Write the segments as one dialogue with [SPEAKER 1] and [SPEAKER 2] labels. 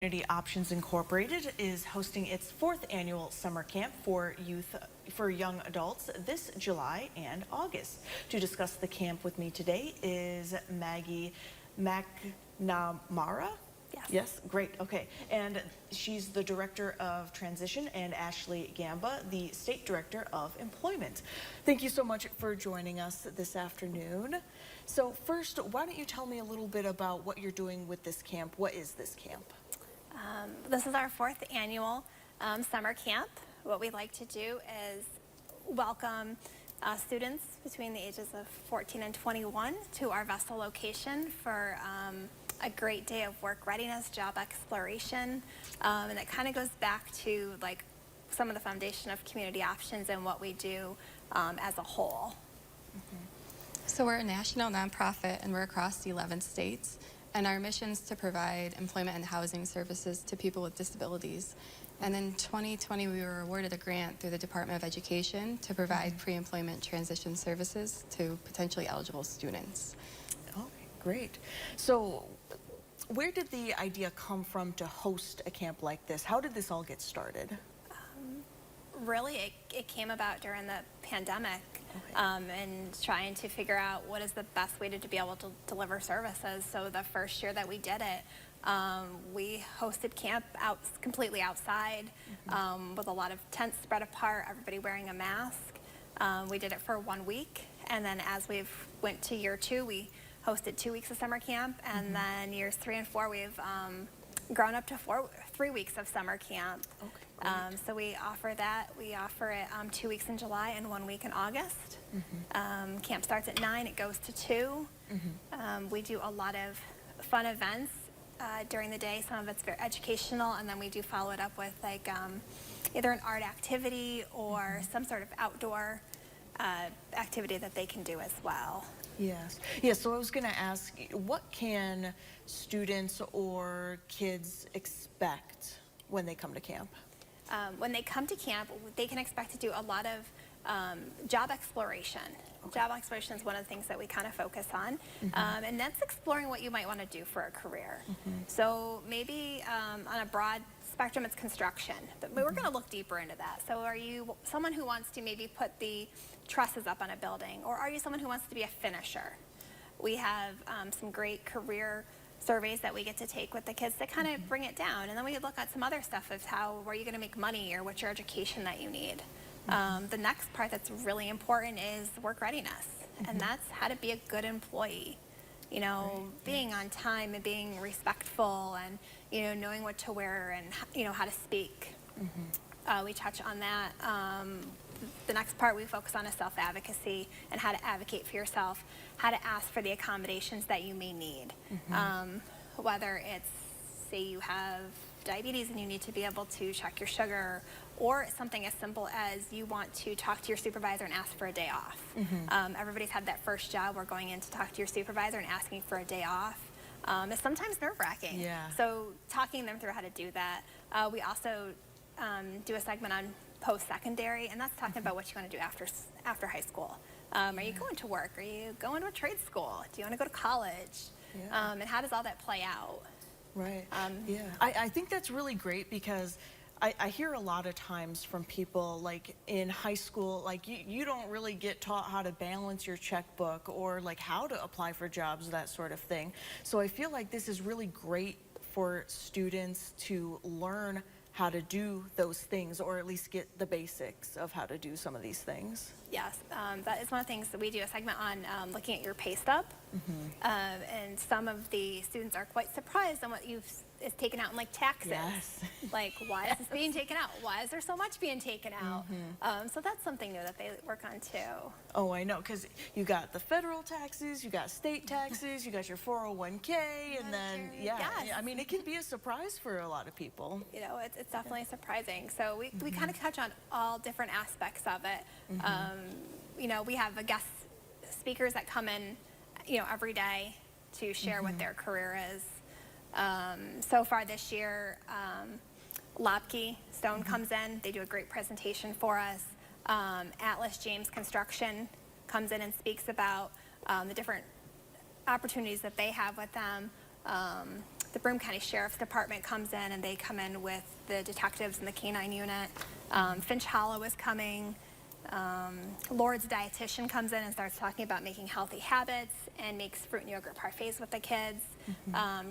[SPEAKER 1] Community Options Incorporated is hosting its 4th annual summer camp for young adults this July and August. To discuss the camp with me today is Maggie.McNamara. Yes, great. Okay. And she's the Director of Transition, and Ashley Gamba, the State Director of Employment. Thank you so much for joining us this afternoon. So first, why don't you tell me a little bit about what you're doing with this camp? What is this camp?
[SPEAKER 2] This is our 4th annual summer camp. What we like to do is welcome students between the ages of 14 and 21 to our Vessel location for a great day of work readiness, job exploration, and it kind of goes back to like some of the foundation of community options and what we do as a whole.
[SPEAKER 3] So we're a national nonprofit and we're across 11 states. And our mission is to provide employment and housing services to people with disabilities. And in 2020, we were awarded a grant through the Department of Education to provide pre-employment transition services to potentially eligible students.
[SPEAKER 1] Okay, great. So where did the idea come from to host a camp like this? How did this all get started?
[SPEAKER 2] Really, it came about during the pandemic.
[SPEAKER 1] Okay.
[SPEAKER 2] And trying to figure out what is the best way to be able to deliver services. So the first year that we did it, we hosted camp completely outside with a lot of tents spread apart, everybody wearing a mask. We did it for 1 week, and then as we've went to year 2, we hosted 2 weeks of summer camp, and then years 3 and 4, we've grown up to 3 weeks of summer camp.
[SPEAKER 1] Okay.
[SPEAKER 2] So we offer that. We offer it 2 weeks in July and 1 week in August. Camp starts at 9, it goes to 2. We do a lot of fun events during the day. Some of it's very educational, and then we do follow it up with like either an art activity or some sort of outdoor activity that they can do as well.
[SPEAKER 1] Yes. Yes, so I was going to ask, what can students or kids expect when they come to camp?
[SPEAKER 2] When they come to camp, they can expect to do a lot of job exploration. Okay. Job exploration is one of the things that we kind of focus on, and that's exploring what you might want to do for a career. So maybe on a broad spectrum, it's construction, but we're going to look deeper into that. So are you someone who wants to maybe put the trusses up on a building, or are you someone who wants to be a finisher? We have some great career surveys that we get to take with the kids to kind of bring it down, and then we look at some other stuff of where you're going to make money or what's your education that you need. The next part that's really important is work readiness, and that's how to be a good employee. You know, being on time and being respectful, and you know, knowing what to wear and you know how to speak. We touch on that. The next part we focus on is self-advocacy and how to advocate for yourself, how to ask for the accommodations that you may need. Whether it's, say you have diabetes and you need to be able to check your sugar, or something as simple as you want to talk to your supervisor and ask for a day off. Everybody's had that first job where going in to talk to your supervisor and asking for a day off is sometimes nerve-wracking. So talking them through how to do that. We also do a segment on post-secondary, and that's talking about what you want to do after high school. Are you going to work? Are you going to a trade school? Do you want to go to college? And how does all that play out?
[SPEAKER 1] Right. I think that's really great, because I hear a lot of times from people like in high school, like you don't really get taught how to balance your checkbook or like how to apply for jobs, that sort of thing. So I feel like this is really great for students to learn how to do those things, or at least get the basics of how to do some of these things.
[SPEAKER 2] Yes, that is one of the things that we do a segment on, looking at your pay stub. And some of the students are quite surprised on what is taken out in like taxes. Like, why is this being taken out? Why is there so much being taken out? So that's something new that they work on too.
[SPEAKER 1] Oh, I know, because you got the federal taxes, you got state taxes, you got your 401k, and then, I mean, it can be a surprise for a lot of people.
[SPEAKER 2] You know, it's definitely surprising. So we kind of touch on all different aspects of it. You know, we have guest speakers that come in, you know, every day to share what their career is. So far this year, Lobkey Stone comes in. They do a great presentation for us. Atlas James Construction comes in and speaks about the different opportunities that they have with them. the Broome County Sheriff's Department comes in, and they come in with the detectives and the canine unit. Finch Hollow is coming. Lord's dietitian comes in and starts talking about making healthy habits and makes fruit and yogurt parfaits with the kids.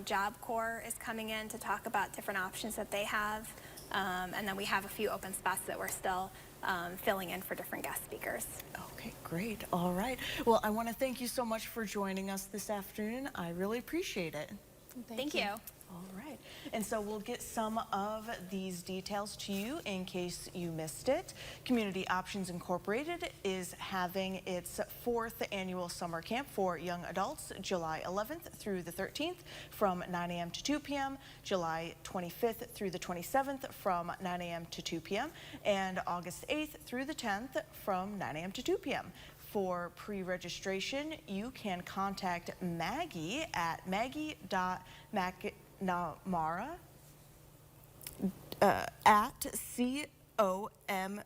[SPEAKER 2] Job Corps is coming in to talk about different options that they have. And then we have a few open spots that we're still filling in for different guest speakers.
[SPEAKER 1] Okay, great. All right. Well, I want to thank you so much for joining us this afternoon. I really appreciate it.
[SPEAKER 2] Thank you.
[SPEAKER 1] All right. And so we'll get some of these details to you in case you missed it. Community Options Incorporated is having its 4th annual summer camp for young adults, July 11th through the 13th from 9 a.m. to 2 p.m., July 25th through the 27th from 9 a.m. to 2 p.m., and August 8th through the 10th from 9 a.m. to 2 p.m. For pre-registration, you can contact Maggie at Maggie.McNamara at comop.org.